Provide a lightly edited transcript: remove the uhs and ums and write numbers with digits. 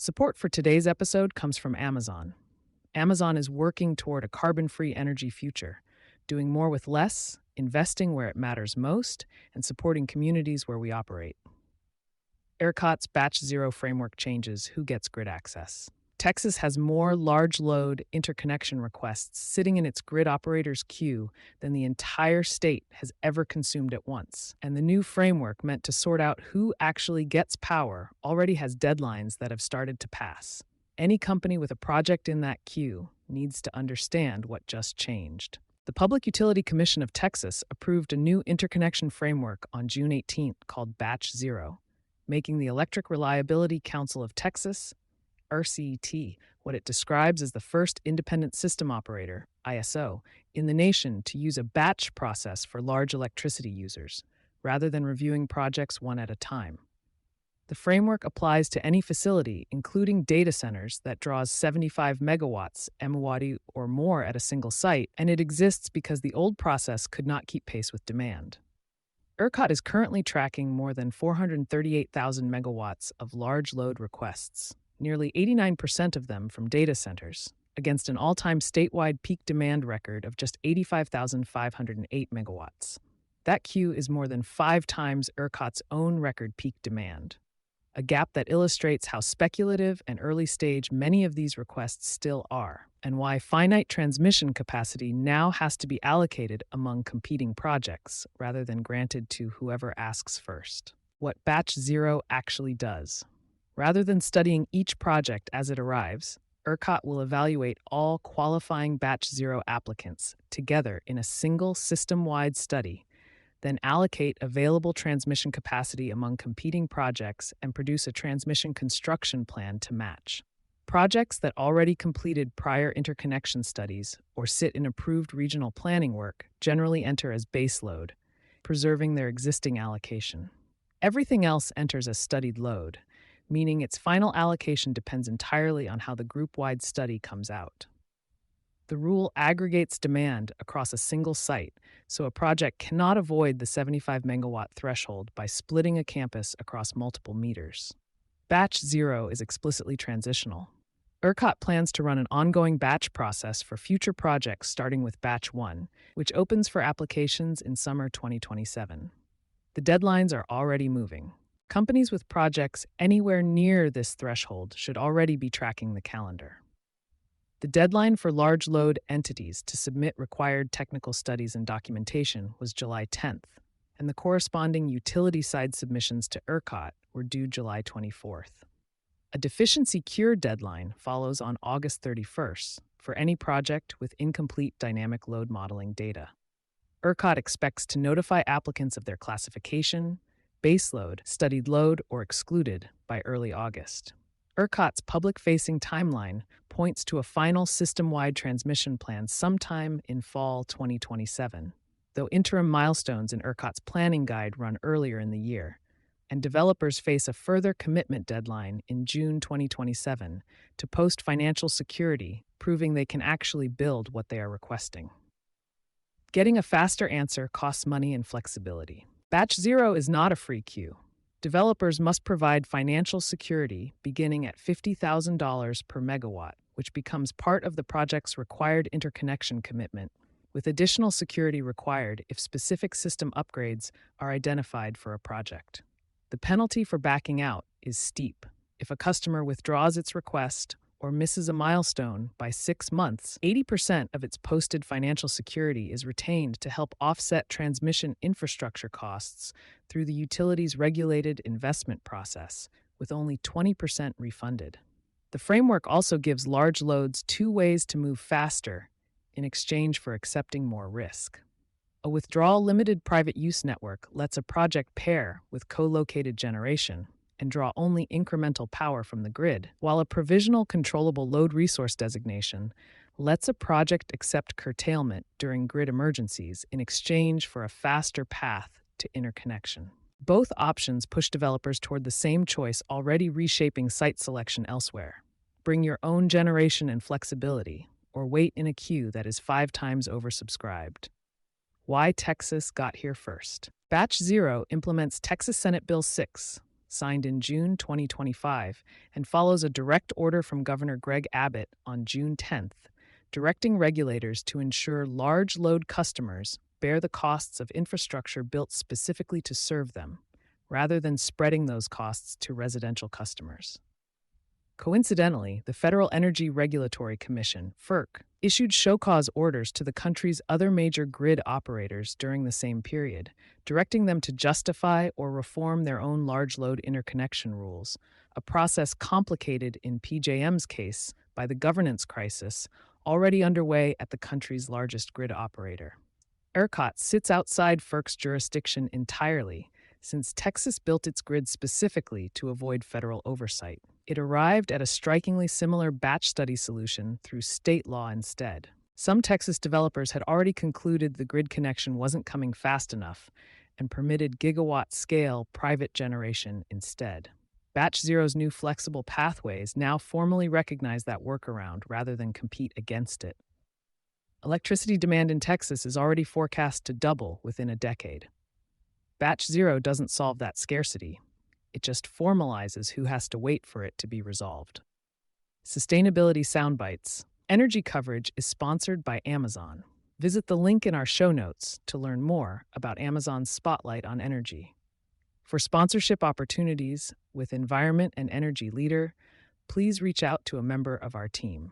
Support for today's episode comes from Amazon. Amazon is working toward a carbon-free energy future, doing more with less, investing where it matters most, and supporting communities where we operate. ERCOT's Batch Zero framework changes who gets grid access. Texas has more large load interconnection requests sitting in its grid operators queue than the entire state has ever consumed at once. And the new framework meant to sort out who actually gets power already has deadlines that have started to pass. Any company with a project in that queue needs to understand what just changed. The Public Utility Commission of Texas approved a new interconnection framework on June 18th called Batch Zero, making the Electric Reliability Council of Texas, ERCOT, what it describes as the first independent system operator, ISO, in the nation to use a batch process for large electricity users, rather than reviewing projects one at a time. The framework applies to any facility, including data centers, that draws 75 megawatts, MW or more at a single site, and it exists because the old process could not keep pace with demand. ERCOT is currently tracking more than 438,000 megawatts of large load requests, nearly 89% of them from data centers, against an all-time statewide peak demand record of just 85,508 megawatts. That queue is more than 5 times ERCOT's own record peak demand, a gap that illustrates how speculative and early stage many of these requests still are, and why finite transmission capacity now has to be allocated among competing projects rather than granted to whoever asks first. What Batch Zero actually does. Rather than studying each project as it arrives, ERCOT will evaluate all qualifying Batch Zero applicants together in a single system-wide study, then allocate available transmission capacity among competing projects and produce a transmission construction plan to match. Projects that already completed prior interconnection studies or sit in approved regional planning work generally enter as baseload, preserving their existing allocation. Everything else enters as studied load, meaning its final allocation depends entirely on how the group-wide study comes out. The rule aggregates demand across a single site, so a project cannot avoid the 75 megawatt threshold by splitting a campus across multiple meters. Batch Zero is explicitly transitional. ERCOT plans to run an ongoing batch process for future projects starting with Batch 1, which opens for applications in summer 2027. The deadlines are already moving. Companies with projects anywhere near this threshold should already be tracking the calendar. The deadline for large load entities to submit required technical studies and documentation was July 10th, and the corresponding utility-side submissions to ERCOT were due July 24th. A deficiency cure deadline follows on August 31st for any project with incomplete dynamic load modeling data. ERCOT expects to notify applicants of their classification, baseload, studied load, or excluded by early August. ERCOT's public-facing timeline points to a final system-wide transmission plan sometime in fall 2027, though interim milestones in ERCOT's planning guide run earlier in the year, and developers face a further commitment deadline in June 2027 to post financial security, proving they can actually build what they are requesting. Getting a faster answer costs money and flexibility. Batch Zero is not a free queue. Developers must provide financial security beginning at $50,000 per megawatt, which becomes part of the project's required interconnection commitment, with additional security required if specific system upgrades are identified for a project. The penalty for backing out is steep. If a customer withdraws its request or misses a milestone by 6 months, 80% of its posted financial security is retained to help offset transmission infrastructure costs through the utility's regulated investment process, with only 20% refunded. The framework also gives large loads 2 ways to move faster in exchange for accepting more risk. A withdrawal-limited private use network lets a project pair with co-located generation and draw only incremental power from the grid, while a provisional controllable load resource designation lets a project accept curtailment during grid emergencies in exchange for a faster path to interconnection. Both options push developers toward the same choice already reshaping site selection elsewhere. Bring your own generation and flexibility, or wait in a queue that is 5 times oversubscribed. Why Texas got here first. Batch Zero implements Texas Senate Bill 6, signed in June 2025, and follows a direct order from Governor Greg Abbott on June 10th, directing regulators to ensure large load customers bear the costs of infrastructure built specifically to serve them, rather than spreading those costs to residential customers. Coincidentally, the Federal Energy Regulatory Commission, FERC, issued show-cause orders to the country's other major grid operators during the same period, directing them to justify or reform their own large load interconnection rules, a process complicated in PJM's case by the governance crisis already underway at the country's largest grid operator. ERCOT sits outside FERC's jurisdiction entirely, since Texas built its grid specifically to avoid federal oversight. It arrived at a strikingly similar batch study solution through state law instead. Some Texas developers had already concluded the grid connection wasn't coming fast enough and permitted gigawatt-scale private generation instead. Batch Zero's new flexible pathways now formally recognize that workaround rather than compete against it. Electricity demand in Texas is already forecast to double within a decade. Batch Zero doesn't solve that scarcity. It just formalizes who has to wait for it to be resolved. Sustainability Soundbites. Energy coverage is sponsored by Amazon. Visit the link in our show notes to learn more about Amazon's spotlight on energy. For sponsorship opportunities with Environment and Energy Leader, please reach out to a member of our team.